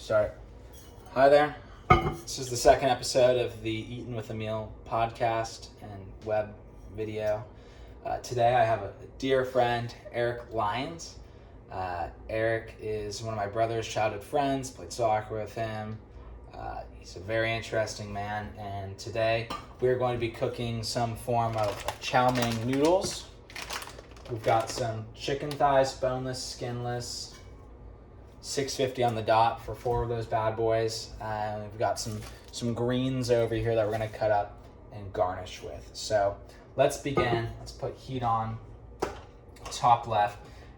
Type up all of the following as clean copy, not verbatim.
Start. Hi there. This is the second episode of the Eatin' with Emile podcast and web video. Today I have a dear friend, Eric Lyons. Eric is one of my brother's childhood friends, played soccer with him. He's a very interesting man, and today we're going to be cooking some form of chow mein noodles. We've got some chicken thighs, boneless, skinless, $6.50 on the dot for 4 of those bad boys. We've got some greens over here that we're going to cut up and garnish with. So let's begin. Let's put heat on. Top left.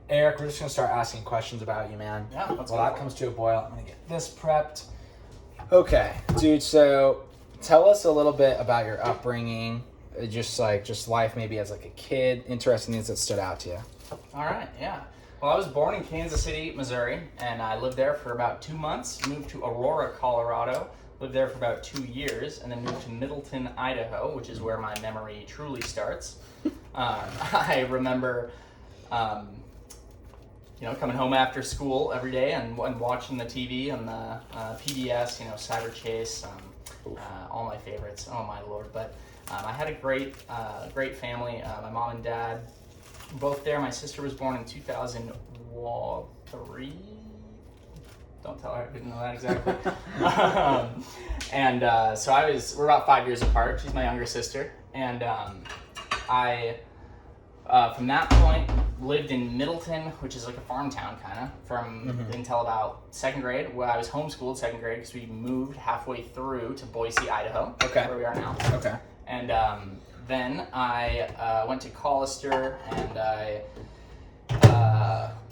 Eric, we're just going to start asking questions about you, man. Yeah, let's While that comes to a boil, I'm going to get this prepped. Okay, dude, so tell us a little bit about your upbringing, just life maybe as like a kid, interesting things that stood out to you. All right, yeah. Well, I was born in Kansas City, Missouri, and I lived there for about 2 months, moved to Aurora, Colorado, lived there for about 2 years, and then moved to Middleton, Idaho, which is where my memory truly starts. I remember, coming home after school every day and watching the TV on the PBS, Cyber Chase, all my favorites. Oh my Lord! But I had a great family. My mom and dad were both there. My sister was born in 2003. Don't tell her, I didn't know that exactly. So we're about 5 years apart. She's my younger sister, and I. From that point, lived in Middleton, which is like a farm town kind of, until about 2nd grade, where I was homeschooled 2nd grade because we moved halfway through to Boise, Idaho, where we are now. Okay. And then I went to Collister, and I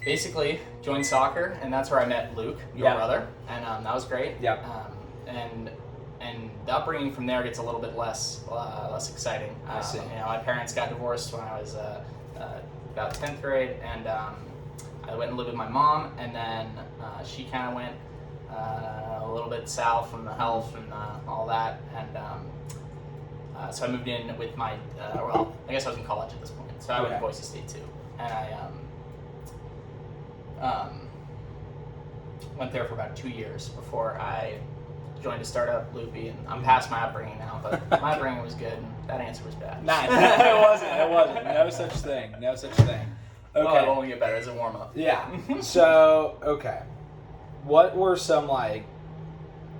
basically joined soccer, and that's where I met Luke, your brother, and that was great. Yeah. And the upbringing from there gets a little bit less exciting. I see. My parents got divorced when I was about 10th grade, and I went and lived with my mom, and then she kind of went a little bit south from the health and all that, and so I moved in with my, I guess I was in college at this point, so I went to Boise State too, and I went there for about 2 years before I joined a startup, Loopy, and I'm past my upbringing now, but my upbringing was good, and that answer was bad. Nah, it wasn't. No such thing. Okay. Well, it'll only get better as a warm-up. Yeah. So, okay. What were some,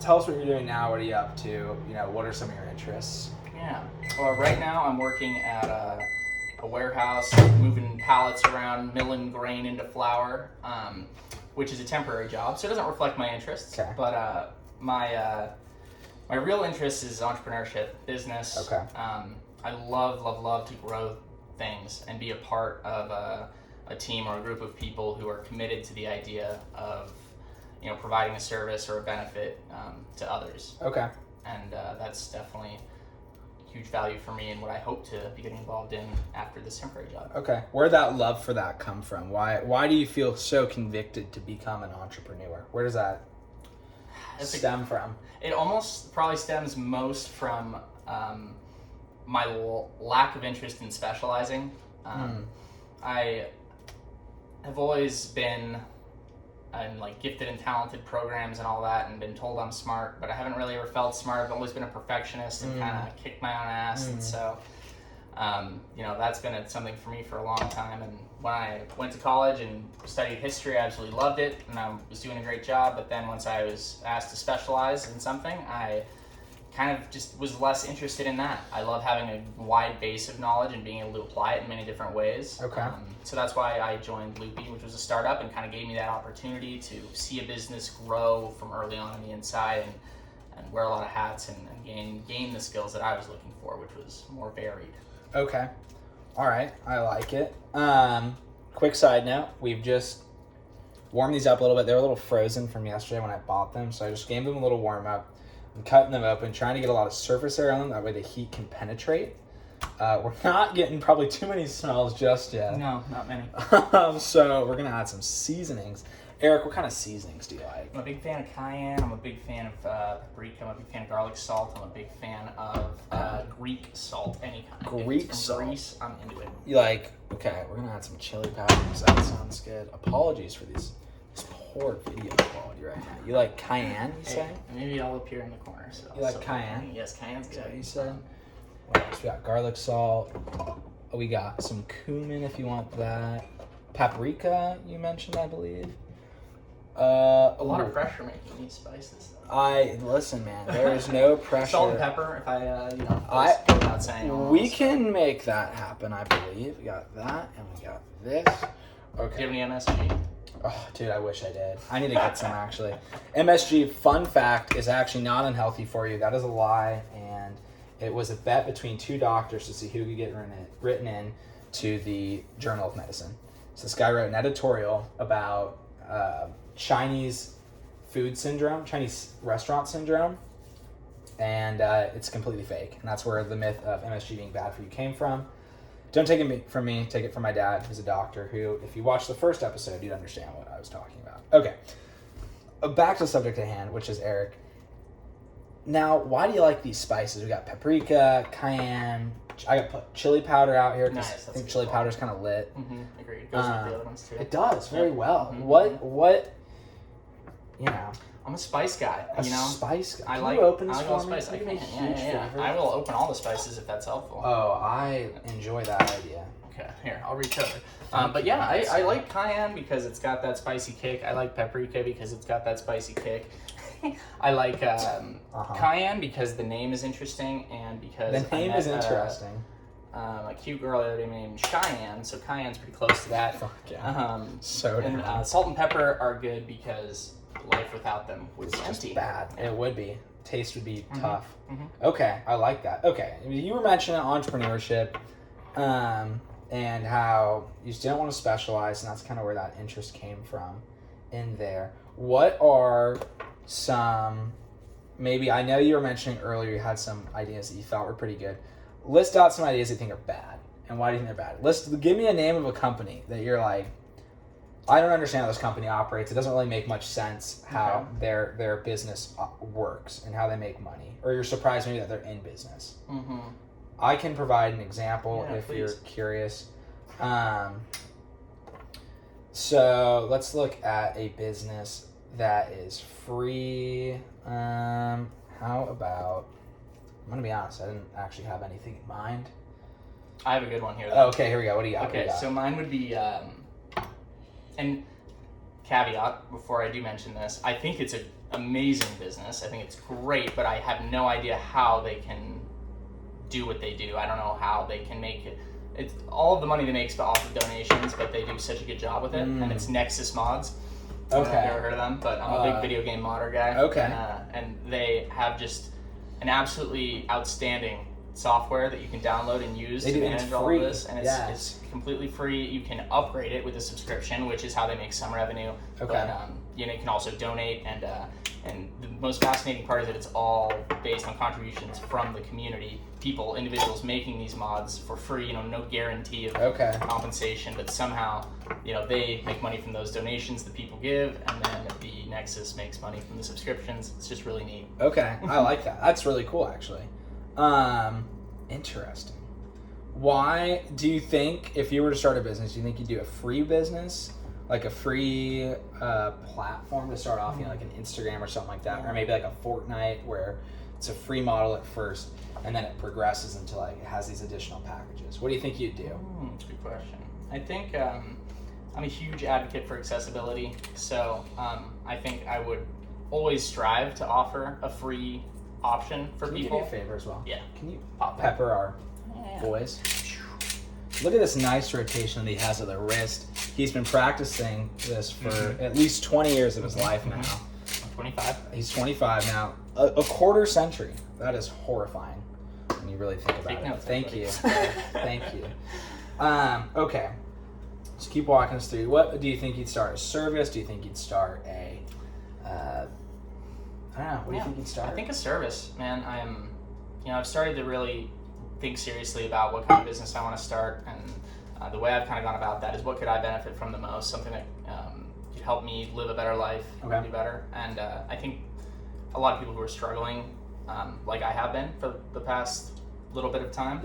tell us what you're doing now, what are you up to, what are some of your interests? Yeah. Well, right now I'm working at a warehouse, moving pallets around, milling grain into flour, which is a temporary job, so it doesn't reflect my interests. Okay. But my real interest is entrepreneurship, business. Okay. I love to grow things and be a part of a team or a group of people who are committed to the idea of, providing a service or a benefit to others. Okay. And that's definitely huge value for me and what I hope to be getting involved in after this temporary job. Okay. Where'd that love for that come from? Why do you feel so convicted to become an entrepreneur? Where does that stem from? It almost probably stems most from my lack of interest in specializing. I have always been in gifted and talented programs and all that, and been told I'm smart, but I haven't really ever felt smart. I've always been a perfectionist and kind of kicked my own ass, and so that's been something for me for a long time. And when I went to college and studied history, I absolutely loved it, and I was doing a great job. But then once I was asked to specialize in something, I kind of just was less interested in that. I love having a wide base of knowledge and being able to apply it in many different ways. Okay. So that's why I joined Loopy, which was a startup, and kind of gave me that opportunity to see a business grow from early on the inside and wear a lot of hats and gain the skills that I was looking for, which was more varied. Okay. All right. I like it. Quick side note. We've just warmed these up a little bit. They were a little frozen from yesterday when I bought them, so I just gave them a little warm up. I'm cutting them open, trying to get a lot of surface area on them. That way the heat can penetrate. We're not getting probably too many smells just yet. No, not many. So we're going to add some seasonings. Eric, what kind of seasonings do you like? I'm a big fan of cayenne. I'm a big fan of paprika. I'm a big fan of garlic salt. I'm a big fan of Greek salt, any kind. Greek salt? Greece, I'm into it. You like, okay, we're going to add some chili peppers. That sounds good. Apologies for these poor video quality right now. You like cayenne, you say? Maybe I'll appear in the corner. So You like cayenne? Yes, cayenne's good. Is that what you said? What else? We got garlic salt. We got some cumin if you want that. Paprika, you mentioned, I believe. A lot of pressure making these spices. Listen, man. There is no pressure. Salt and pepper. If I go without saying. We can make that happen, I believe. We got that, and we got this. Okay. Do you have any MSG? Oh, dude, I wish I did. I need to get some, actually. MSG, fun fact, is actually not unhealthy for you. That is a lie, and it was a bet between two doctors to see who could get written in to the Journal of Medicine. So this guy wrote an editorial about Chinese food syndrome, Chinese restaurant syndrome, and it's completely fake. And that's where the myth of MSG being bad for you came from. Don't take it from me, take it from my dad, who's a doctor, who, if you watch the first episode, you'd understand what I was talking about. Okay, back to the subject at hand, which is Eric. Now, why do you like these spices? We got paprika, cayenne. I got put chili powder out here because I think chili powder is kind of lit. Mm-hmm. Agreed. It goes with the other ones too. It does very well. Mm-hmm. What? You know. I'm a spice guy. Spice guy. I Can like you open this I like for all me? spice. I You're can. a huge favorite. I will open all the spices if that's helpful. Oh, I enjoy that idea. Okay, here, I'll reach over. But yeah, I like cayenne because it's got that spicy kick. I like paprika because it's got that spicy kick. I like cayenne because the name is interesting and because the name is interesting. A cute girl the other day named Cheyenne, so cayenne's pretty close to that. Fuck yeah. And salt and pepper are good because life without them would be empty. Bad. Yeah. It would be. Taste would be tough. Mm-hmm. Okay, I like that. Okay, you were mentioning entrepreneurship, and how you didn't want to specialize, and that's kind of where that interest came from in there. What are some, maybe, I know you were mentioning earlier you had some ideas that you thought were pretty good. List out some ideas you think are bad, and why do you think they're bad? Give me a name of a company that you're like, I don't understand how this company operates. It doesn't really make much sense how their business works and how they make money. Or you're surprised maybe that they're in business. Mm-hmm. I can provide an example if please. you're curious. So let's look at a business that is free. How about, I'm going to be honest, I didn't actually have anything in mind. I have a good one here. Oh, okay, here we go. What do you got? Okay, so mine would be, and caveat before I do mention this, I think it's an amazing business. I think it's great, but I have no idea how they can do what they do. I don't know how they can make it. It's all of the money they make is off of donations, but they do such a good job with it. And it's Nexus Mods. I don't know if you've ever heard of them, but I'm a big video game modder guy. Okay. And they have just an absolutely outstanding software that you can download and use to manage all of this, and it's completely free. You can upgrade it with a subscription, which is how they make some revenue. Okay. But you can also donate, and the most fascinating part is that it's all based on contributions from the community, individuals making these mods for free. No guarantee of compensation, but somehow they make money from those donations that people give, and then the Nexus makes money from the subscriptions. It's just really neat. Okay, I like that. That's really cool, actually. Interesting. Why do you think, if you were to start a business, do you think you'd do a free business, like a free platform to start off, like an Instagram or something like that, or maybe like a Fortnite where it's a free model at first and then it progresses into like it has these additional packages? What do you think you'd do? That's a good question. I think I'm a huge advocate for accessibility, so I think I would always strive to offer a free option for people. Can you do me a favor as well? Yeah. Can you pepper our boys? Look at this nice rotation that he has of the wrist. He's been practicing this for at least 20 years of his life now. 25. He's 25 now. A quarter century. That is horrifying when you really think about it. Thank you. Thank you. Okay. So keep walking us through. What do you think you'd start? A service? Do you think you'd start a... I don't know. What do you think you'd start? I think a service, man. I've started to really think seriously about what kind of business I want to start, and the way I've kind of gone about that is what could I benefit from the most, something that could help me live a better life, do better. And I think a lot of people who are struggling, like I have been for the past little bit of time,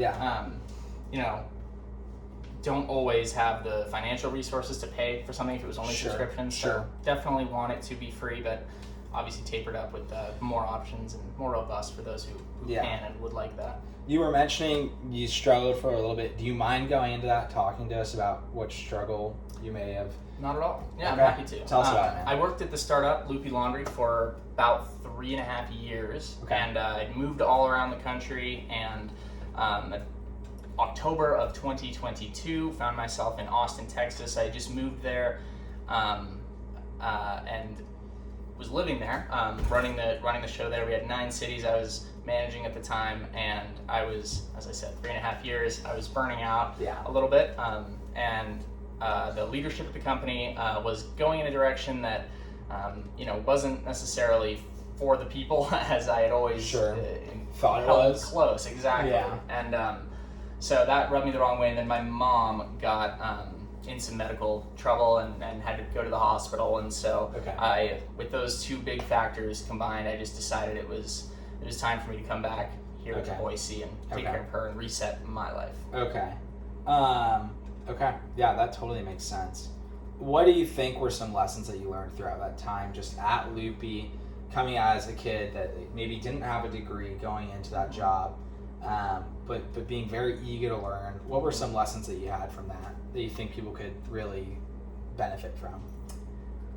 don't always have the financial resources to pay for something if it was only subscriptions. So definitely want it to be free, but obviously tapered up with more options and more robust for those who can and would like that. You were mentioning you struggled for a little bit. Do you mind going into that, talking to us about what struggle you may have? Not at all. Yeah, I'm happy to. Tell us about it, man. I worked at the startup, Loopy Laundry, for about 3.5 years. Okay. And I moved all around the country, and October of 2022, found myself in Austin, Texas. I just moved there and was living there, running the show there. We had 9 cities I was managing at the time, and I was, as I said, 3.5 years. I was burning out a little bit, and the leadership of the company was going in a direction that wasn't necessarily for the people as I had always thought it was. Close, exactly. Yeah. And so that rubbed me the wrong way. And then my mom got in some medical trouble and had to go to the hospital. And so with those 2 big factors combined, I just decided it was time for me to come back here to Boise and take care of her and reset my life. Okay. Okay. Yeah, that totally makes sense. What do you think were some lessons that you learned throughout that time, just at Loopy, coming out as a kid that maybe didn't have a degree going into that job, but being very eager to learn? What were some lessons that you had from that you think people could really benefit from?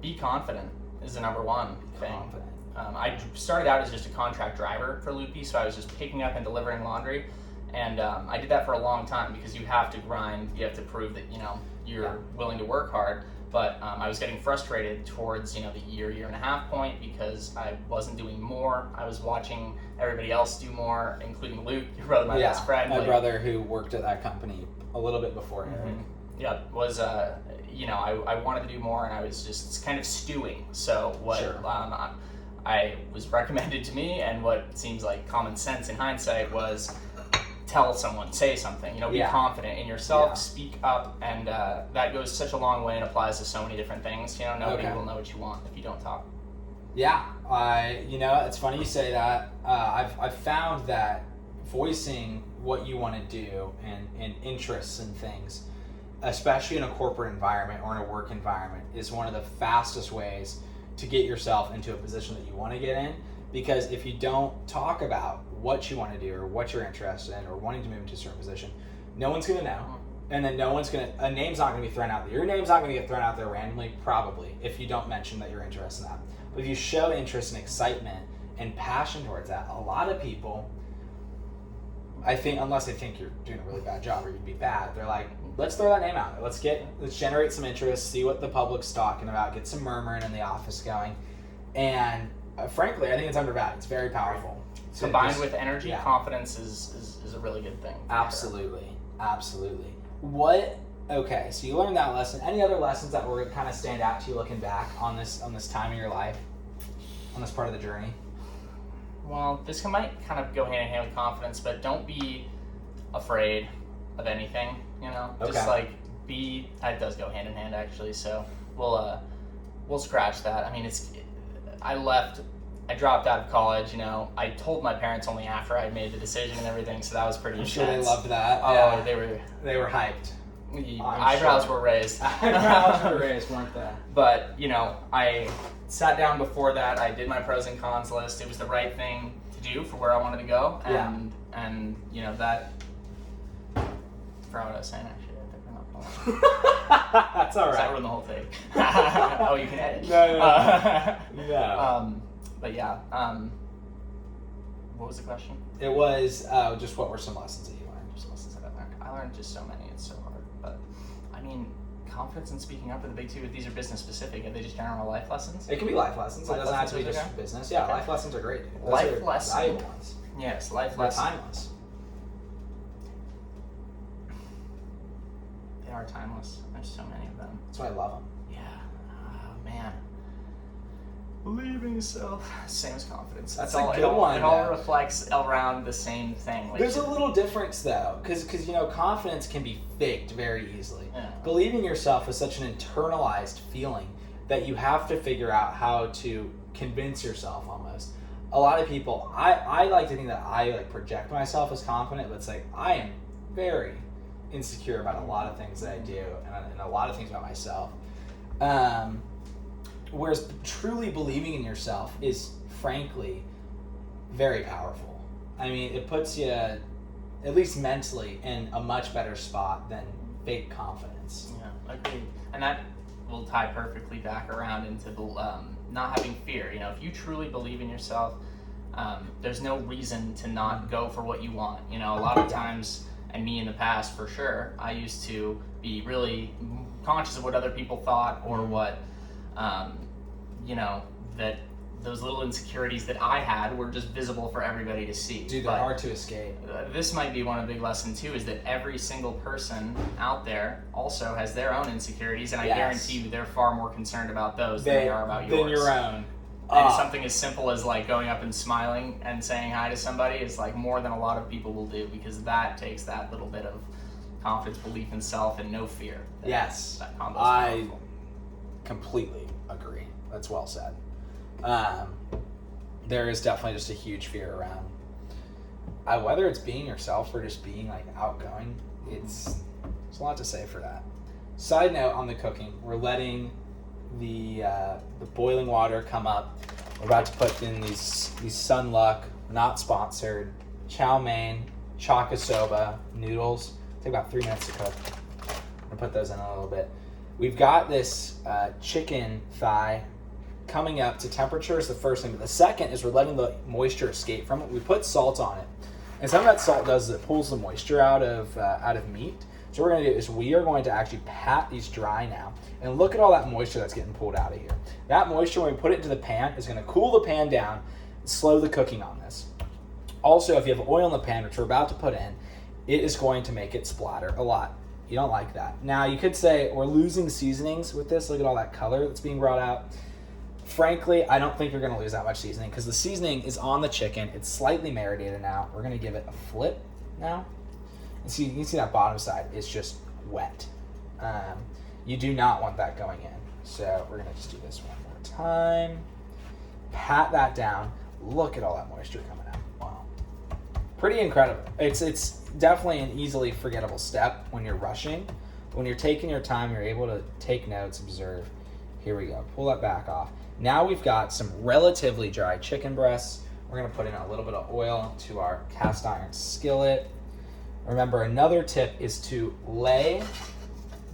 Be confident is the number one thing. Confident. I started out as just a contract driver for Loopy, so I was just picking up and delivering laundry. And I did that for a long time because you have to grind, you have to prove that you're willing to work hard. But I was getting frustrated towards the year and a half point because I wasn't doing more. I was watching everybody else do more, including Luke, your brother, my best friend. My brother who worked at that company a little bit before Eric. Yeah, was I wanted to do more, and I was just kind of stewing. So what I was recommended to me, and what seems like common sense in hindsight, was tell someone, say something, be confident in yourself, speak up, and that goes such a long way and applies to so many different things. Nobody will know what you want if you don't talk. Yeah, it's funny you say that. I've found that voicing what you want to do and interests and things, especially in a corporate environment or in a work environment, is one of the fastest ways to get yourself into a position that you want to get in. Because if you don't talk about what you want to do or what you're interested in or wanting to move into a certain position, no one's going to know. And then a name's not going to be thrown out there. Your name's not going to get thrown out there randomly, probably, if you don't mention that you're interested in that. But if you show interest and excitement and passion towards that, a lot of people, I think, unless they think you're doing a really bad job or you'd be bad, they're like, let's throw that name out there. Let's generate some interest, see what the public's talking about, get some murmuring in the office going. And frankly, I think it's undervalued. It's very powerful. Combined with energy, confidence is a really good thing. Absolutely. Absolutely. Okay, so you learned that lesson. Any other lessons that were kind of stand out to you looking back on this time in your life, on this part of the journey? Well, this might kind of go hand in hand with confidence, but don't be afraid of anything, Just it does go hand in hand actually, so we'll scratch that. I mean, I dropped out of college, I told my parents only after I had made the decision and everything, so that was pretty intense. I'm sure they loved that. Oh, they were hyped. Eyebrows were raised. Eyebrows were raised, weren't they? But, I sat down before that, I did my pros and cons list. It was the right thing to do for where I wanted to go. And that, I forgot what I was saying actually. I think we're not That's all right. I ruined the whole thing. Oh, you can edit. No. But yeah, what was the question? It was just what were some lessons that you learned? Just lessons that I learned. I learned just so many. It's so hard. But I mean, confidence and speaking up are the big two. These are business specific. Are they just general life lessons? It can be life lessons. It doesn't have to be just business. Yeah, life lessons are great. Those life are lessons. valuable ones. Yes, life They're lessons. timeless. They are timeless. There's so many of them. That's why I love them. Yeah. Oh, man. Believe in yourself. Same as confidence. That's a good one. It all reflects around the same thing. There's a little difference though, because confidence can be faked very easily. Yeah. Believing yourself is such an internalized feeling that you have to figure out how to convince yourself almost. A lot of people, I like to think that I project myself as confident, but it's like I am very, insecure about a lot of things that I do and a lot of things about myself. Whereas truly believing in yourself is, frankly, very powerful. I mean, it puts you, at least mentally, in a much better spot than fake confidence. Yeah, agreed. And that will tie perfectly back around into the not having fear. You know, if you truly believe in yourself, there's no reason to not go for what you want. You know, a lot of times, and me in the past for sure, I used to be really conscious of what other people thought or what, you know, that those little insecurities that I had were just visible for everybody to see. Dude, they're hard to escape. This might be one of the big lessons too, is that every single person out there also has their own insecurities, and I guarantee you they're far more concerned about those than they are about yours. Than your own. And something as simple as like going up and smiling and saying hi to somebody is like more than a lot of people will do, because that takes that little bit of confidence, belief in self, and no fear. Yes, that combo's I powerful. Completely agree. That's well said. There is definitely just a huge fear around whether it's being yourself or just being like outgoing. It's a lot to say for that. Side note on the cooking, we're letting the boiling water come up. We're about to put in these Sunluck, not sponsored, chow mein, chakasoba noodles. Take about 3 minutes to cook. I'm gonna put those in a little bit. We've got this chicken thigh coming up to temperature is the first thing. But the second is we're letting the moisture escape from it. We put salt on it. And some of that salt does is it pulls the moisture out of meat. So what we're going to do is we are going to actually pat these dry now. And look at all that moisture that's getting pulled out of here. That moisture, when we put it into the pan, is going to cool the pan down and slow the cooking on this. Also, if you have oil in the pan, which we're about to put in, it is going to make it splatter a lot. You don't like that. Now, you could say we're losing seasonings with this. Look at all that color that's being brought out. Frankly, I don't think you're going to lose that much seasoning because the seasoning is on the chicken. It's slightly marinated now. We're going to give it a flip now. And see, you can see that bottom side is just wet. You do not want that going in. So we're going to just do this one more time. Pat that down. Look at all that moisture coming out. Wow. Pretty incredible. It's definitely an easily forgettable step when you're rushing. But when you're taking your time, you're able to take notes, observe. Here we go. Pull that back off. Now we've got some relatively dry chicken breasts. We're going to put in a little bit of oil to our cast iron skillet. Remember, another tip is to lay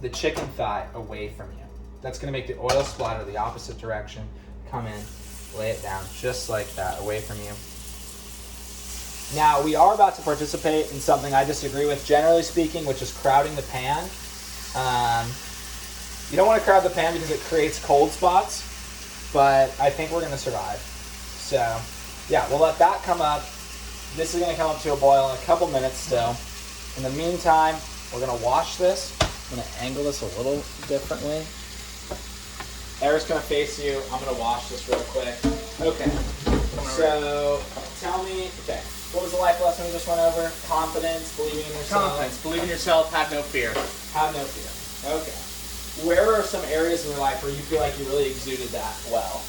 the chicken thigh away from you. That's going to make the oil splatter the opposite direction. Come in, lay it down just like that, away from you. Now, we are about to participate in something I disagree with, generally speaking, which is crowding the pan. You don't want to crowd the pan because it creates cold spots, but I think we're going to survive. So, yeah, we'll let that come up. This is going to come up to a boil in a couple minutes still. In the meantime, we're going to wash this. I'm going to angle this a little differently. Eric's going to face you. I'm going to wash this real quick. Okay. So, tell me, what was the life lesson we just went over? Confidence, believing in yourself. Confidence, believe in yourself, have no fear. Have no fear. Okay. Where are some areas in your life where you feel like you really exuded that well?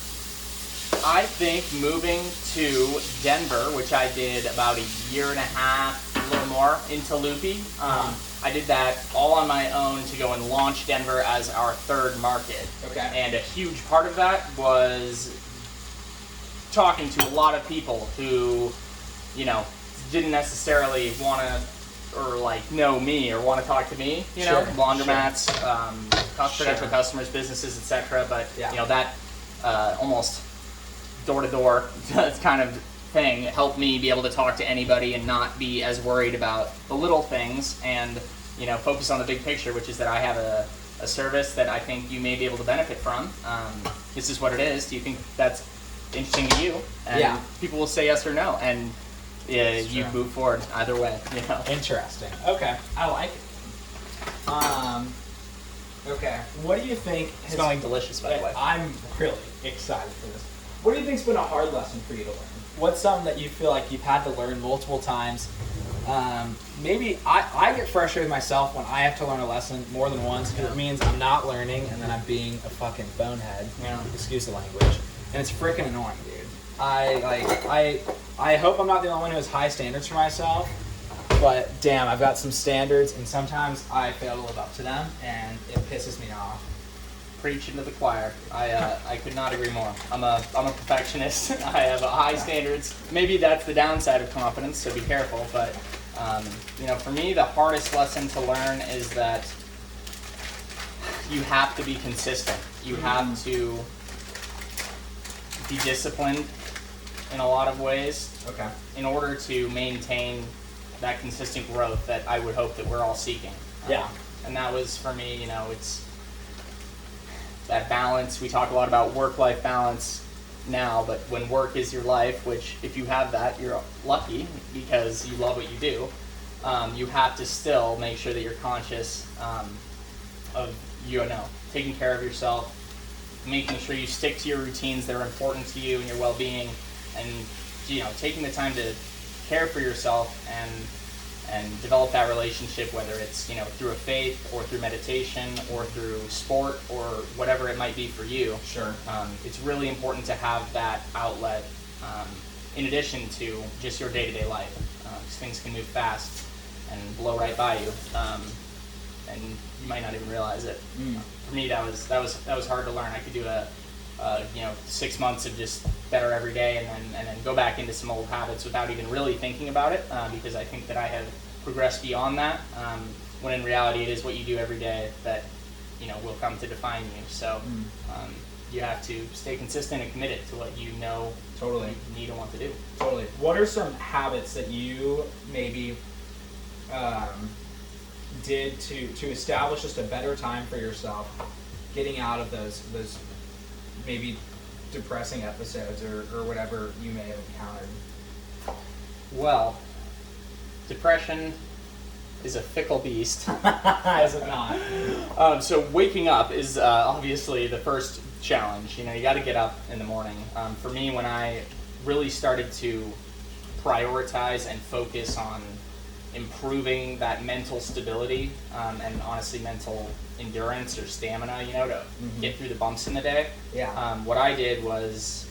I think moving to Denver, which I did about a year and a half, a little more, into Loopy. I did that all on my own to go and launch Denver as our third market. Okay. And a huge part of that was talking to a lot of people who, you know, didn't necessarily want to or like know me or want to talk to me, you know, laundromats, potential customers, businesses, etc. But you know, that almost door-to-door kind of thing helped me be able to talk to anybody and not be as worried about the little things and, you know, focus on the big picture, which is that I have a service that I think you may be able to benefit from. This is what it is. Do you think that's interesting to you? And people will say yes or no, and you move forward either way. You know. Interesting. Okay, I like it. Okay, what do you think? Smelling delicious, by the way. I'm really excited for this. What do you think's been a hard lesson for you to learn? What's something that you feel like you've had to learn multiple times? Maybe I get frustrated with myself when I have to learn a lesson more than once because it means I'm not learning and then I'm being a fucking bonehead. Excuse the language. And it's freaking annoying, dude. I hope I'm not the only one who has high standards for myself, But damn, I've got some standards, and sometimes I fail to live up to them, and it pisses me off. Preaching to the choir. I could not agree more. I'm a perfectionist. I have high standards. Maybe that's the downside of confidence, so be careful. But for me, the hardest lesson to learn is that you have to be consistent. You have to be disciplined in a lot of ways. Okay. In order to maintain that consistent growth that I would hope that we're all seeking. Yeah. And that was for me. It's that balance. We talk a lot about work-life balance now, but when work is your life, which if you have that, you're lucky because you love what you do, you have to still make sure that you're conscious of taking care of yourself, making sure you stick to your routines that are important to you and your well-being, and taking the time to care for yourself and develop that relationship, whether it's through a faith or through meditation or through sport or whatever it might be for you. Sure. It's really important to have that outlet in addition to just your day-to-day life, because things can move fast and blow right by you, and you might not even realize it. For me, that was hard to learn. I could do 6 months of just better every day, and then go back into some old habits without even really thinking about it, because I think that I have progressed beyond that. When in reality, it is what you do every day that will come to define you. So you have to stay consistent and committed to what you know Totally you need and want to do. Totally. What are some habits that you maybe did to establish just a better time for yourself, getting out of those maybe depressing episodes or whatever you may have encountered? Well, depression is a fickle beast. Is it not? So waking up is obviously the first challenge. You got to get up in the morning. For me, when I really started to prioritize and focus on improving that mental stability and honestly mental endurance or stamina, to get through the bumps in the day. Yeah. What I did was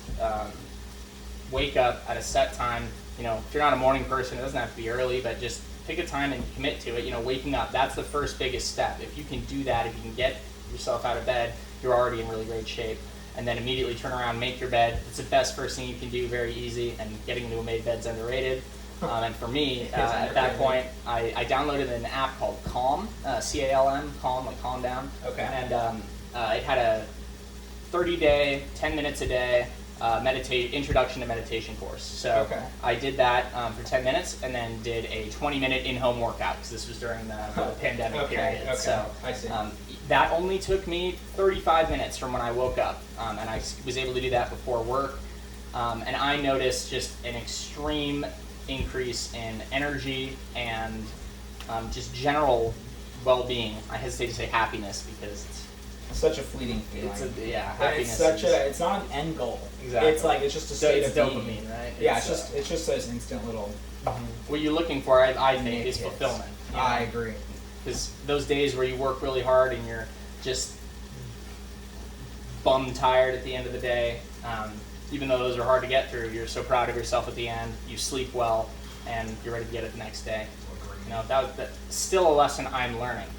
wake up at a set time. If you're not a morning person, it doesn't have to be early, but just pick a time and commit to it. Waking up, that's the first biggest step. If you can do that, if you can get yourself out of bed, you're already in really great shape. And then immediately turn around, make your bed. It's the best first thing you can do, very easy, and getting into a made bed's underrated. And for me, at that point, I downloaded an app called Calm, C-A-L-M, Calm, like calm down. Okay. And it had a 30-day, 10 minutes a day introduction to meditation course. So okay. I did that for 10 minutes and then did a 20-minute in-home workout because this was during the pandemic period. Okay. So I see. that only took me 35 minutes from when I woke up, and I was able to do that before work. And I noticed just an extreme increase in energy and just general well-being. I hesitate to say happiness because it's such a fleeting feeling. Happiness. It's not an end goal. Exactly. It's just a state of dopamine, being. right? Yeah, it's just those instant little. What you're looking for, I think, is fulfillment. I agree. Because those days where you work really hard and you're just bum tired at the end of the day, even though those are hard to get through, you're so proud of yourself at the end. You sleep well, and you're ready to get it the next day. That's still a lesson I'm learning,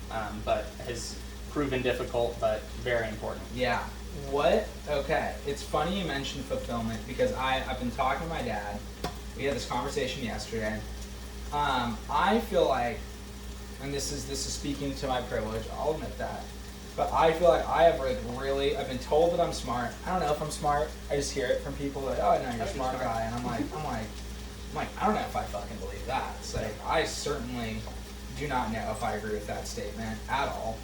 but has proven difficult, but very important. Yeah. Okay. It's funny you mentioned fulfillment because I've been talking to my dad. We had this conversation yesterday. I feel like, and this is speaking to my privilege, I'll admit that, but I feel like I have I've been told that I'm smart. I don't know if I'm smart. I just hear it from people like, oh, no, you're a smart guy. And I'm like, I don't know if I fucking believe that. It's like, I certainly do not know if I agree with that statement at all.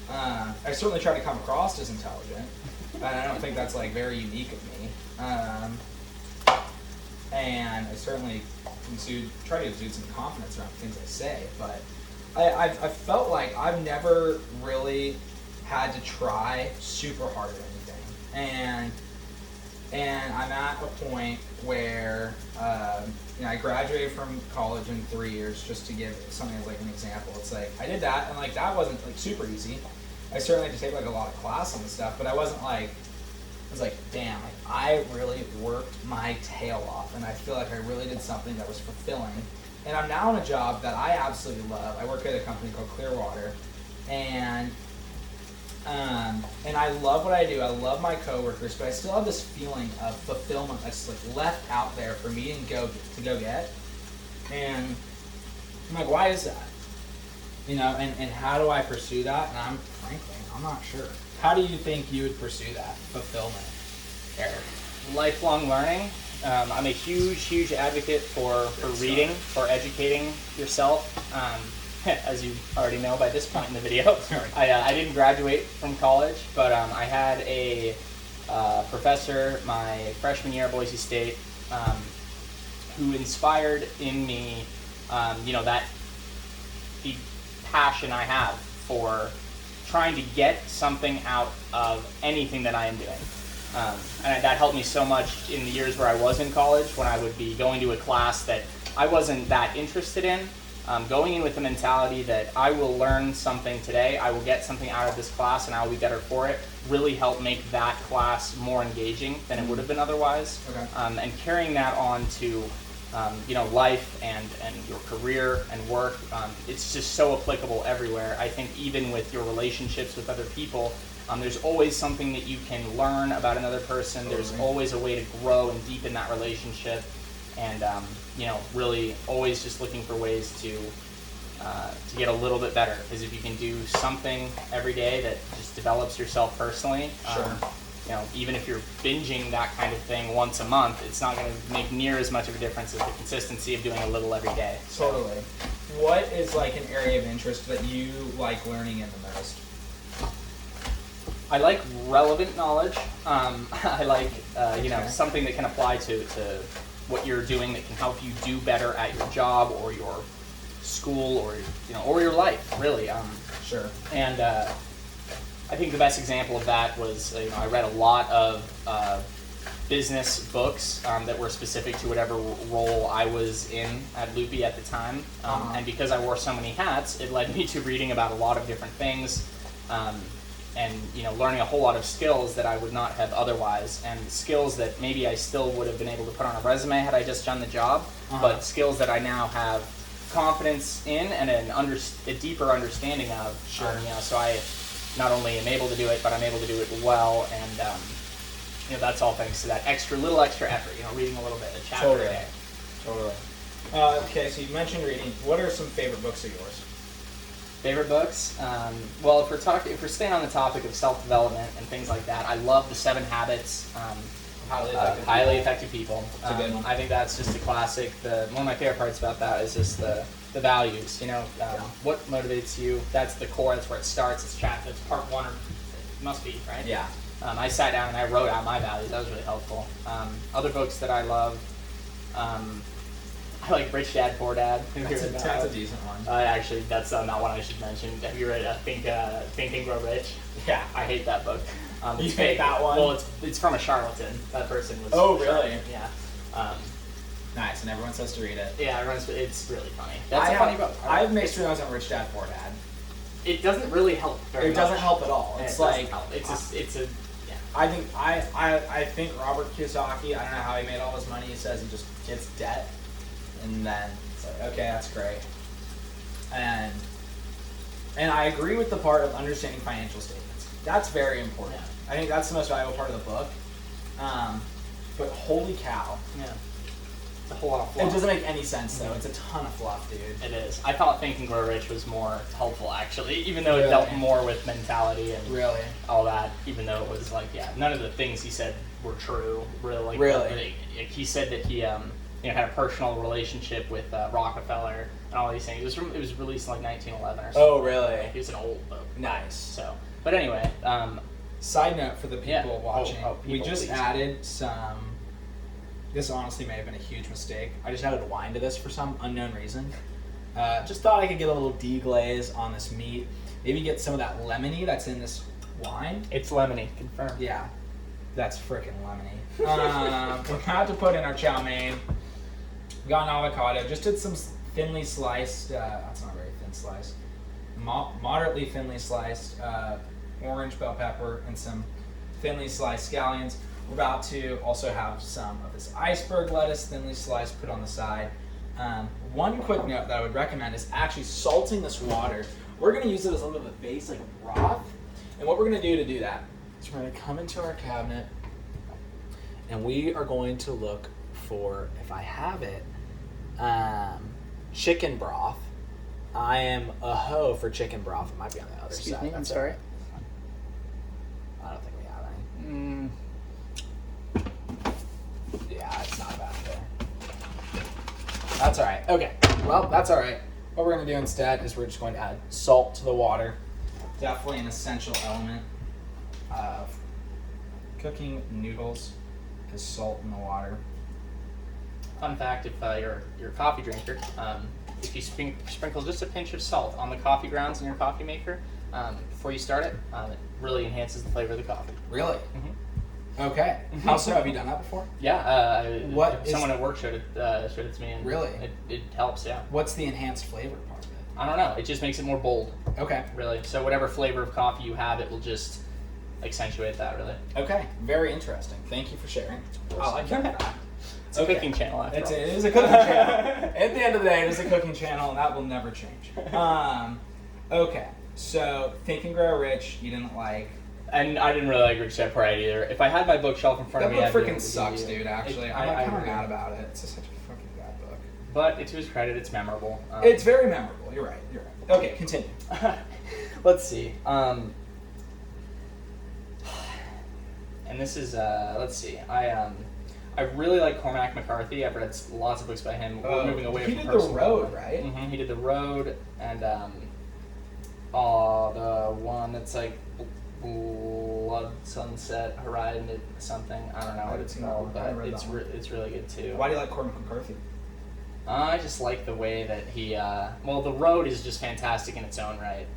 I certainly try to come across as intelligent, and I don't think that's like very unique of me. And I certainly try to exude some confidence around things I say, but I felt like I've never really had to try super hard at anything, and I'm at a point where I graduated from college in 3 years. Just to give something as like an example, it's like I did that, and like that wasn't like super easy. I certainly had to take like a lot of classes and stuff, but I wasn't like, I was like, damn, like I really worked my tail off, and I feel like I really did something that was fulfilling. And I'm now in a job that I absolutely love. I work at a company called Clearwater, and I love what I do. I love my coworkers, but I still have this feeling of fulfillment that's like left out there for me to go get. And I'm like, why is that? You know, and how do I pursue that? And I'm not sure. How do you think you would pursue that fulfillment, Eric? Lifelong learning. I'm a huge advocate for reading, for educating yourself. As you already know by this point in the video, I didn't graduate from college, but I had a professor my freshman year at Boise State who inspired in me, that the passion I have for trying to get something out of anything that I am doing. And that helped me so much in the years where I was in college, when I would be going to a class that I wasn't that interested in, going in with the mentality that I will learn something today, I will get something out of this class, and I will be better for it, really helped make that class more engaging than it would have been otherwise. Okay. And carrying that on to life and your career and work, it's just so applicable everywhere. I think even with your relationships with other people, there's always something that you can learn about another person. There's always a way to grow and deepen that relationship, and really always just looking for ways to get a little bit better. Because if you can do something every day that just develops yourself personally, even if you're binging that kind of thing once a month, it's not going to make near as much of a difference as the consistency of doing a little every day. Totally. What is like an area of interest that you like learning in the most? I like relevant knowledge. I like something that can apply to what you're doing, that can help you do better at your job or your school or your life, really. Sure. And I think the best example of that was I read a lot of business books that were specific to whatever role I was in at Loopy at the time. And because I wore so many hats, it led me to reading about a lot of different things. And learning a whole lot of skills that I would not have otherwise, and skills that maybe I still would have been able to put on a resume had I just done the job, but skills that I now have confidence in and a deeper understanding of. Sure. So I not only am able to do it, but I'm able to do it well, and that's all thanks to that little extra effort. Reading a little bit, a chapter a day. Totally. Okay, so you mentioned reading. What are some favorite books of yours? Favorite books? Well, if we're staying on the topic of self-development and things like that, I love The 7 Habits. Highly effective people. It's a good one. I think that's just a classic. One of my favorite parts about that is just the values. What motivates you? That's the core. That's where it starts. It's part 1, or it must be, right? Yeah. I sat down and I wrote out my values. That was really helpful. Other books that I love. I like Rich Dad, Poor Dad. That's a decent one. Actually, that's not one I should mention. Have you read Think and Grow Rich? Yeah. I hate that book. You hate that one? Well, it's from a charlatan. That person was. Oh, really? Yeah. Nice, and everyone says to read it. Yeah, it's really funny. That's a funny book. I have mixed feelings on Rich Dad, Poor Dad. It doesn't really help very much. It doesn't help at all. It's like I think Robert Kiyosaki, I don't know how he made all his money. He says he just gets debt, and then it's like, okay, that's great. And I agree with the part of understanding financial statements. That's very important. Yeah. I think that's the most valuable part of the book. But holy cow. Yeah. It's a whole lot of fluff. It doesn't make any sense, though. It's a ton of fluff, dude. It is. I thought Think and Grow Rich was more helpful, actually, even though it dealt more with mentality and all that, even though it was like, none of the things he said were true. Really? He said that he had a personal relationship with Rockefeller and all these things. It was released in like 1911 or something. Oh, really? It was an old book. Nice. So, but anyway. Side note for the people watching, we just please. added some. This honestly may have been a huge mistake. I just added wine to this for some unknown reason. Just thought I could get a little deglaze on this meat. Maybe get some of that lemony that's in this wine. It's lemony, confirmed. Yeah, that's freaking lemony. We're about to put in our chow mein. We got an avocado. Just did some thinly sliced. That's not very thin sliced. Moderately thinly sliced orange bell pepper and some thinly sliced scallions. We're about to also have some of this iceberg lettuce, thinly sliced, put on the side. One quick note that I would recommend is actually salting this water. We're going to use it as a little bit of a base, like a broth. And what we're going to do that is we're going to come into our cabinet and we are going to look for, if I have it, chicken broth. I am a hoe for chicken broth. It might be on the other Excuse side. me, I'm sorry. I don't think we have any. Yeah, it's not bad there. That's all right. Okay. Well, that's all right. What we're going to do instead is we're just going to add salt to the water. Definitely an essential element of cooking noodles is salt in the water. Fun fact: if you're a coffee drinker, if you sprinkle just a pinch of salt on the coffee grounds in your coffee maker before you start it, it really enhances the flavor of the coffee. Really? Mm-hmm. Okay. How so? Have you done that before? Yeah. Someone is- at work showed it to me. And Really? It helps. Yeah. What's the enhanced flavor part of it? I don't know. It just makes it more bold. Okay. Really. So whatever flavor of coffee you have, it will just accentuate that. Really. Okay. Very interesting. Thank you for sharing. I like that. It's a cooking channel after all. It is a cooking channel. At the end of the day, it is a cooking channel, and that will never change. Okay. So, Think and Grow Rich, you didn't like. And I didn't really like Rich Dad Poor Dad either. If I had my bookshelf in front That of me, book I'd be freaking able to sucks, give you- dude, actually. I'm I kind of agree. mad about it. It's just such a fucking bad book. But to his credit, it's memorable. It's very memorable. You're right. Okay, continue. Let's see. And this is let's see. I really like Cormac McCarthy. I've read lots of books by him. We're moving away he from did The personal Road, development. right? Mm-hmm. He did The Road and the one that's like Blood Sunset Horizon something. I don't know I what haven't it's seen that called, one. I but haven't read that one. it's really good too. Why do you like Cormac McCarthy? I just like the way that he. The Road is just fantastic in its own right.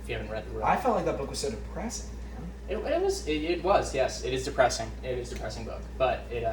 If you haven't read The Road, I felt like that book was so depressing, man. It was yes. It is depressing. It is a depressing book, but it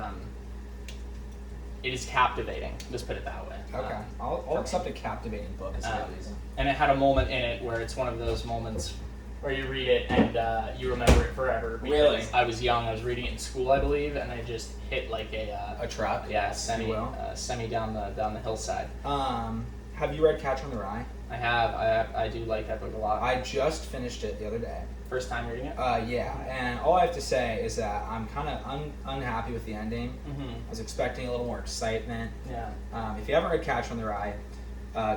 is captivating. Just put it that way. Okay. I'll accept a captivating book as a reason. And it had a moment in it where it's one of those moments where you read it and you remember it forever. Because Really? I was young. I was reading it in school, I believe, and I just hit like A truck? yeah, if you will. semi down the hillside. Have you read Catcher in the Rye? I have. I do like that book a lot. I just finished it the other day. First time reading it. Yeah, and all I have to say is that I'm kind of unhappy with the ending. Mm-hmm. I was expecting a little more excitement. Yeah. If you haven't read Catcher in the Rye,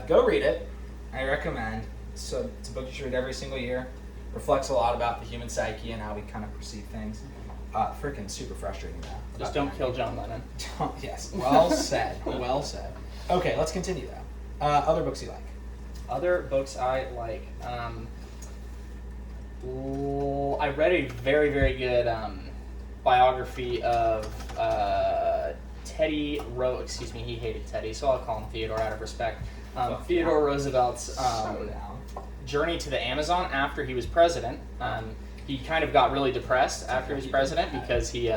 go read it. I recommend. So it's a book you should read every single year. Reflects a lot about the human psyche and how we kind of perceive things. Freaking super frustrating though. Just don't kill John Lennon. Yes. Well said. Well said. Okay, let's continue though. Other books you like? Other books I like. I read a very, very good biography of Teddy Excuse me, he hated Teddy, so I'll call him Theodore out of respect. Theodore Roosevelt's So down. journey to the Amazon after he was president. He kind of got really depressed after he was president because he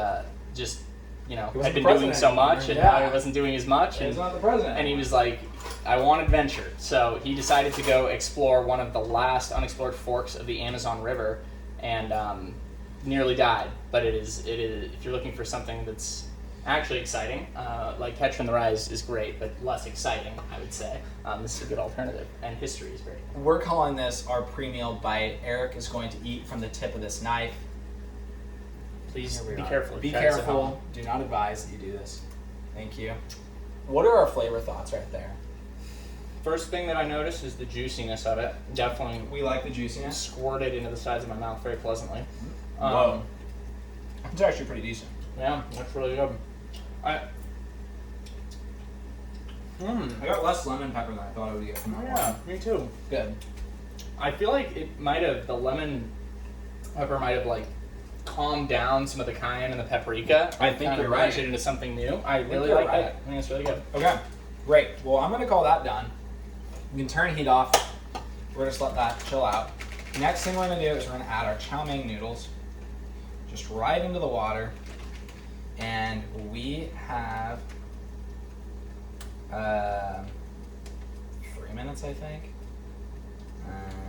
just, He had wasn't been the doing president so much and anymore. now Yeah. he wasn't doing as much. He's not the president. And he was like, I want adventure. So he decided to go explore one of the last unexplored forks of the Amazon River and nearly died. But it is if you're looking for something that's actually exciting, like Catcher in the Rye is great, but less exciting, I would say. This is a good alternative. And history is great. We're calling this our pre-meal bite. Eric is going to eat from the tip of this knife. Please Here we be are. careful. Be Try this at careful. home. Do not advise that you do this. Thank you. What are our flavor thoughts right there? First thing that I noticed is the juiciness of it. Definitely We like the juiciness. squirted into the sides of my mouth very pleasantly. Whoa. It's actually pretty decent. Yeah, that's really good. I got less lemon pepper than I thought I would get from that one. me too. Good. I feel like the lemon pepper might have like calmed down some of the cayenne and the paprika. I think kind you're of right. merged it into something new. I really you're like right. that. I think it's really good. Okay. Great. Well, I'm going to call that done. You can turn heat off. We're going to just let that chill out. Next thing we're going to do is we're going to add our chow mein noodles just right into the water. And we have 3 minutes, I think.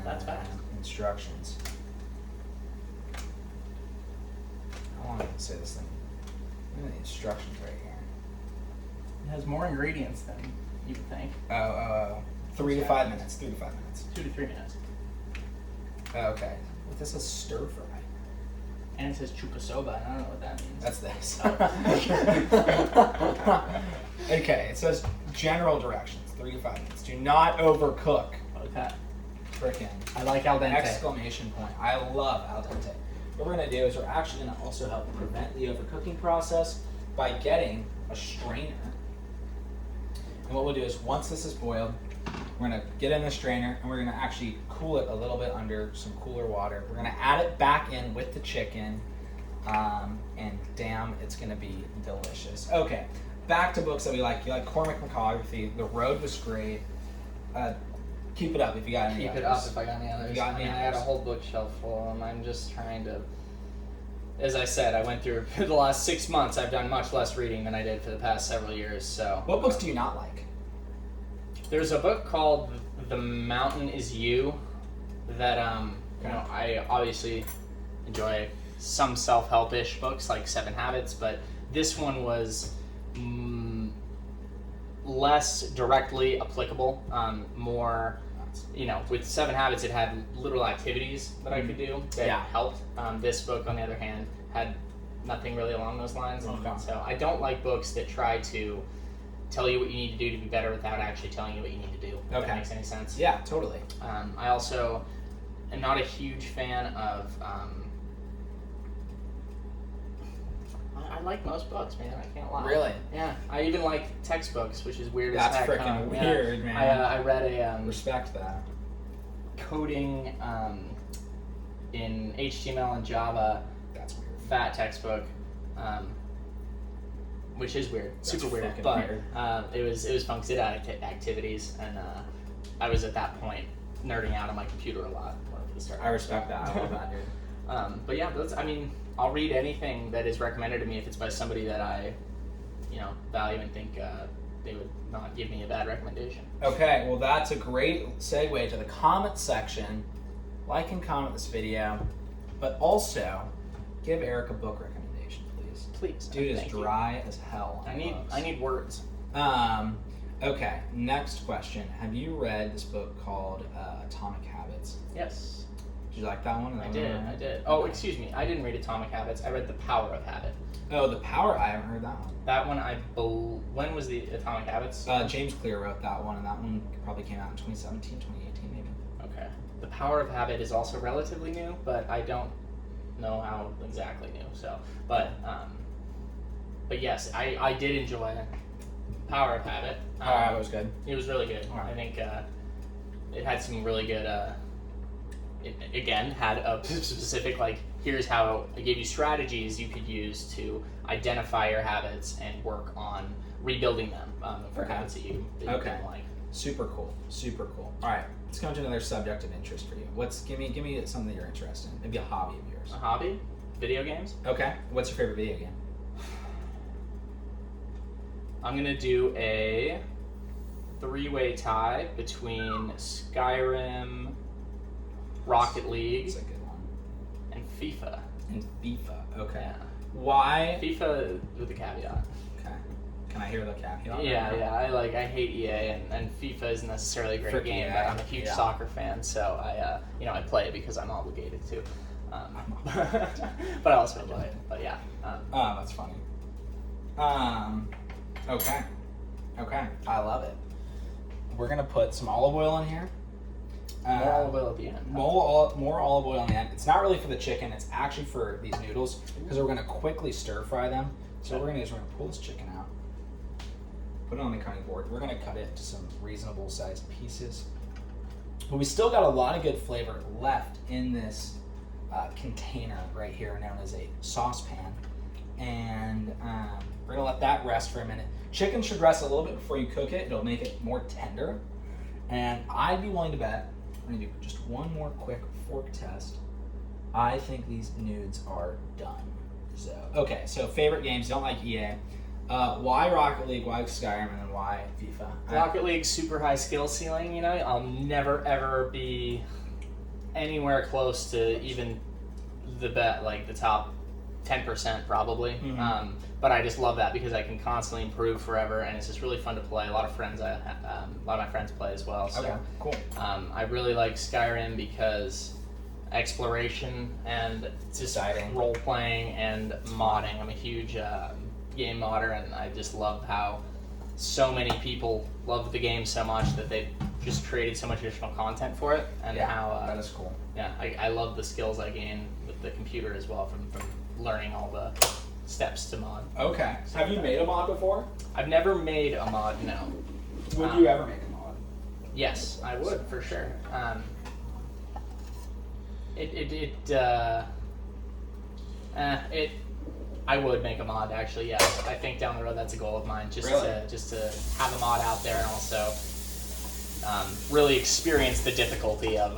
That's fast. Instructions. How long did it say this thing? Look at the instructions right here. It has more ingredients than you would think. 3 to 5 minutes. 3 to 5 minutes. 2 to 3 minutes. Okay. Well, this is stir fry. And it says chupa soba, and I don't know what that means. That's this. Okay, it says general directions, 3 to 5 minutes. Do not overcook. Okay. Frickin'. I like al dente. Exclamation point. I love al dente. What we're going to do is we're actually going to also help prevent the overcooking process by getting a strainer. And what we'll do is once this is boiled, we're going to get in the strainer and we're going to actually cool it a little bit under some cooler water. We're going to add it back in with the chicken, and damn, it's going to be delicious. Okay, back to books that we like. You like Cormac McCarthy. The Road was great. Keep it up if you got any Keep others. it up if I got any others. You got any I got a others? whole bookshelf full of them. I'm just trying to... As I said, I went through the last 6 months. I've done much less reading than I did for the past several years. So What books do you not like? there's a book called The Mountain Is You that you know, I obviously enjoy some self-help-ish books like 7 Habits, but this one was less directly applicable, more, you know, with 7 Habits it had literal activities that I could do that helped. This book, on the other hand, had nothing really along those lines, and so I don't like books that try to tell you what you need to do to be better without actually telling you what you need to do. If that makes any sense. Yeah, totally. I also am not a huge fan of. I like most books, man. I can't lie. Really? Yeah. I even like textbooks, which is weird That's as heck. freaking weird, man. I read a Respect that. coding in HTML and Java. That's weird. Fat textbook. Which is weird, That's super weird, fucking but weird. it was fun because it had activities, and I was at that point nerding out on my computer a lot. I respect that. I love that, dude. But yeah, I mean, I'll read anything that is recommended to me if it's by somebody that I, you know, value and think they would not give me a bad recommendation. Okay, well that's a great segue to the comment section. Like and comment this video, but also give Eric a book recommendation. Please, Dude is thank you. dry as hell. I need words. Okay, next question. Have you read this book called Atomic Habits? Yes, Did you like that one? I did. Oh, excuse me, I didn't read Atomic Habits. I read The Power of Habit. Oh, The Power. I haven't heard that one. That one, when was the Atomic Habits? James Clear wrote that one, and that one probably came out in 2017, 2018, maybe. Okay. The Power of Habit is also relatively new, but I don't know how exactly new. So, but yes, I did enjoy Power of Habit. It was good. It was really good. Alright. I think it had some really good. It again had a specific, like, here's how I gave you strategies you could use to identify your habits and work on rebuilding them for habits that you didn't like. Super cool. Super cool. All right, let's go into another subject of interest for you. Give me something that you're interested in. Maybe a hobby of yours. A hobby? Video games? Okay. What's your favorite video game? I'm gonna do a 3-way tie between Skyrim, Rocket League, It's a good one. and FIFA. And FIFA. Okay. Yeah. Why? FIFA with a caveat. Okay. Can I hear the caveat? Yeah. I hate EA, and FIFA isn't necessarily a great Frick game, EA, but I'm a huge yeah. soccer fan, so I play it because I'm obligated to. But I also enjoy it. But yeah. Oh, that's funny. Okay. I love it. We're gonna put some olive oil in here. More olive oil at the end. More olive oil in the end. It's not really for the chicken. It's actually for these noodles because we're gonna quickly stir fry them. So what we're gonna do is we're gonna pull this chicken out, put it on the cutting board. We're gonna cut it into some reasonable sized pieces. But we still got a lot of good flavor left in this container right here, known as a saucepan. And we're gonna let that rest for a minute. Chicken should rest a little bit before you cook it. It'll make it more tender. And I'd be willing to bet, we're gonna do just one more quick fork test. I think these nudes are done. So favorite games, don't like EA. Why Rocket League, why Skyrim, and then why FIFA? Rocket League, super high skill ceiling, you know? I'll never ever be anywhere close to even the top 10% probably. Mm-hmm. But I just love that because I can constantly improve forever, and it's just really fun to play. A lot of my friends play as well. So Okay, cool. I really like Skyrim because exploration and just role playing and modding. I'm a huge game modder, and I just love how so many people love the game so much that they've just created so much additional content for it, and how that is cool. Yeah, I love the skills I gain with the computer as well from learning all the steps to mod. Okay. Have you made a mod before? I've never made a mod, no. Would you ever make a mod? Yes, I would for sure. I would make a mod actually. Yes, I think down the road that's a goal of mine. Just to have a mod out there and also really experience the difficulty of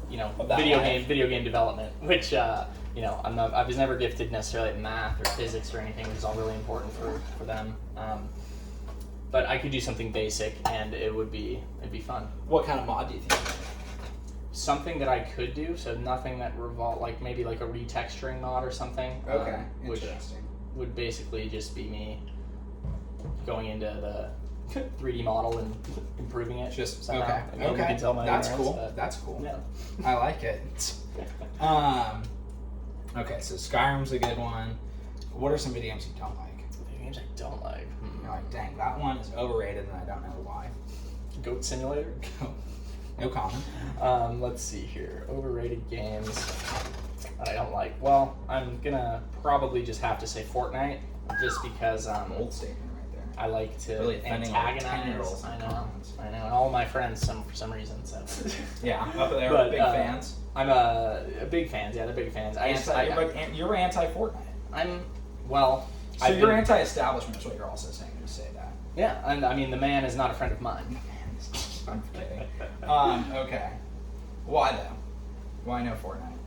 video game development, which I was never gifted necessarily at math or physics or anything, which is all really important for them. But I could do something basic and it'd be fun. What kind of mod do you think? Something that I could do, so nothing that maybe like a retexturing mod or something. Okay, which interesting. would basically just be me going into the 3D model and improving it. Just somehow. okay. I mean, you can tell my That's ignorance, cool. but That's cool. Yeah. I like it. Okay, so Skyrim's a good one. What are some video games you don't like? Video games I don't like. You're like, dang, that one is overrated, and I don't know why. Goat Simulator. No comment. Let's see here. Overrated games that I don't like. Well, I'm gonna probably just have to say Fortnite, just because Bold statement right there. I like to Really offending all the antagonize. 10-year-olds in I the know, comments. and all my friends for some reason. So Yeah, up there, But, big fans. I'm a big fans. Yeah, they're big fans. You're anti-Fortnite. So you're anti-establishment is what you're also saying when you say that. Yeah, and I mean the man is not a friend of mine. I'm kidding. Okay. Why though? Why no Fortnite?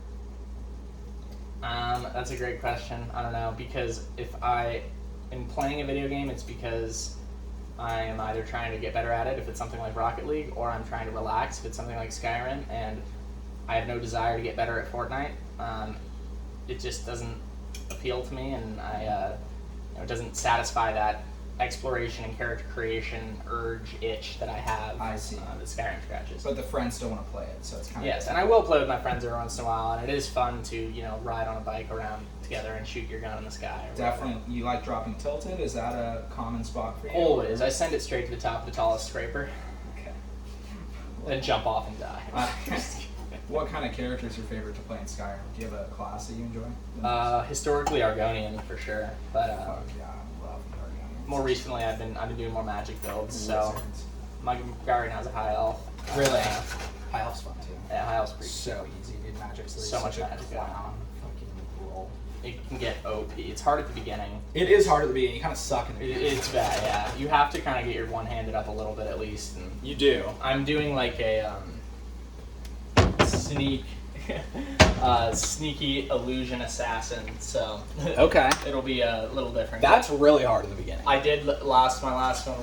That's a great question. I don't know, because if I am playing a video game, it's because I am either trying to get better at it if it's something like Rocket League, or I'm trying to relax if it's something like Skyrim, and I have no desire to get better at Fortnite. It just doesn't appeal to me, and it doesn't satisfy that exploration and character creation itch that I have. I see. The Skyrim scratches. But the friends still want to play it, so it's kind of... Yes, and I will play with my friends every once in a while, and it is fun to, ride on a bike around together and shoot your gun in the sky. Definitely. You like dropping tilted? Is that a common spot for you? Always. I send it straight to the top of the tallest scraper. Okay. Then jump off and die. What kind of character is your favorite to play in Skyrim? Do you have a class that you enjoy? Historically Argonian for sure, but Fuck yeah, I love Argonians. more recently I've been doing more magic builds. So Wizards. my guy right now is a high elf. Really? High elf's fun too. Yeah, high elf's pretty. So easy, dude. Magic's So much magic, yeah. Fucking roll. It can get OP. It's hard at the beginning. It is hard at the beginning. You kind of suck in the beginning. It's bad, yeah. You have to kind of get your one-handed up a little bit at least. And You do. I'm doing like a sneaky illusion assassin, so Okay. it'll be a little different. That's really hard in the beginning. I did my last one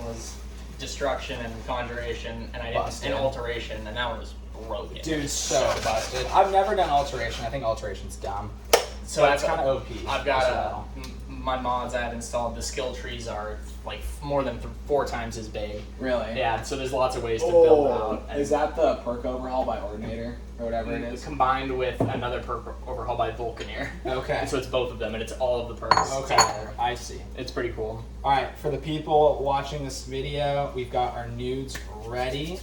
was destruction and conjuration, and I did Busted. an alteration, and that one was broken. Dude, so busted. I've never done alteration. I think alteration's dumb. So But it's kind of OP. I've got as well. my mods I have installed. The skill trees are like more than 4 times as big. Really? Yeah, so there's lots of ways to build out. And Is that the perk overhaul by Ordinator or whatever it is? combined with another perk overhaul by Vulcaneer. Okay. And so it's both of them, and it's all of the perks Okay, together. I see. It's pretty cool. All right, for the people watching this video, we've got our nudes ready.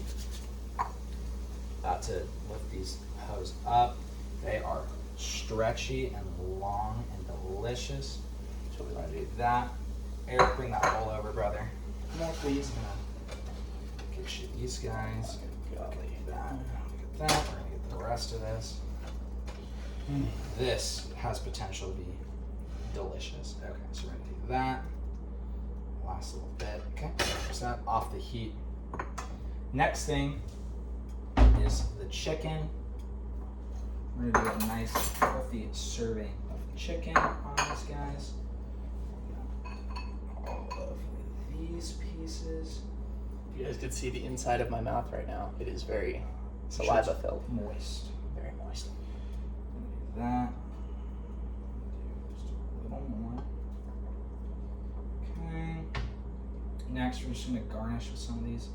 About to lift these hoes up. They are stretchy and long and delicious. So we're gonna do that. Eric, bring that bowl over, brother. Come on, please. I'm gonna get you these guys. Look at that. Look at that. We're gonna get the rest of this. This has potential to be delicious. Okay, so we're gonna do that. Last little bit. Okay, there's that off the heat. Next thing is the chicken. We're gonna do a nice healthy serving of chicken on this, guys. All of these pieces. You guys could see the inside of my mouth right now. It is very saliva filled. Moist. Very moist. Do that. next, we're just going to garnish with some of these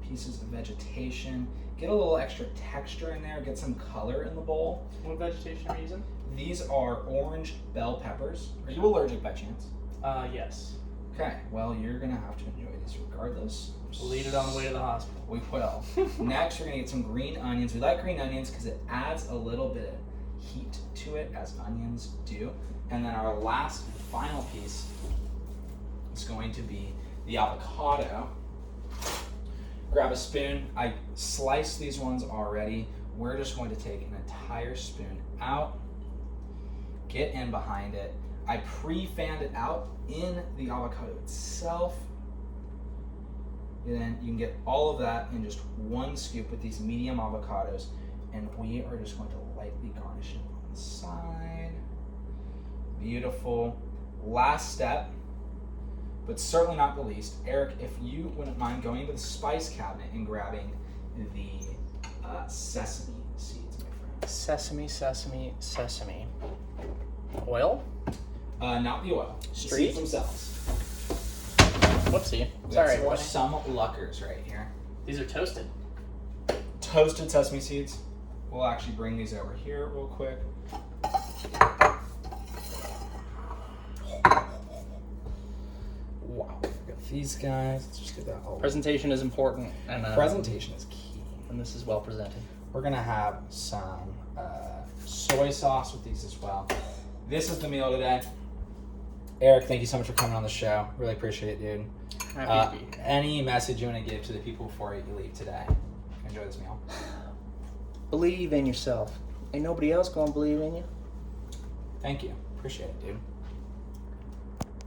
pieces of vegetation. Get a little extra texture in there. Get some color in the bowl. What vegetation are you using? These are orange bell peppers. Are you allergic by chance? Yes. Okay, well, you're going to have to enjoy these regardless. We'll eat it on the way to the hospital. We will. Next, we're going to get some green onions. We like green onions because it adds a little bit of heat to it, as onions do. And then our last, final piece is going to be the avocado. Grab a spoon. I sliced these ones already. We're just going to take an entire spoon out, get in behind it. I pre-fanned it out in the avocado itself. And then you can get all of that in just one scoop with these medium avocados. And we are just going to lightly garnish it on the side. Beautiful. Last step, but certainly not the least. Eric, if you wouldn't mind going into the spice cabinet and grabbing the sesame seeds, my friend. Sesame, sesame, sesame. Oil? Not the oil. The Street? seeds themselves. Whoopsie. We Sorry, got what? some luckers right here. These are toasted. Toasted sesame seeds. We'll actually bring these over here real quick. Wow. We got these guys. Let's just get that all. Presentation is important, and Presentation is key. and this is well presented. We're gonna have some soy sauce with these as well. This is the meal today. Eric, thank you so much for coming on the show. Really appreciate it, dude. Happy to be here. Any message you want to give to the people before you leave today? Enjoy this meal. Believe in yourself. Ain't nobody else gonna believe in you. Thank you. Appreciate it, dude.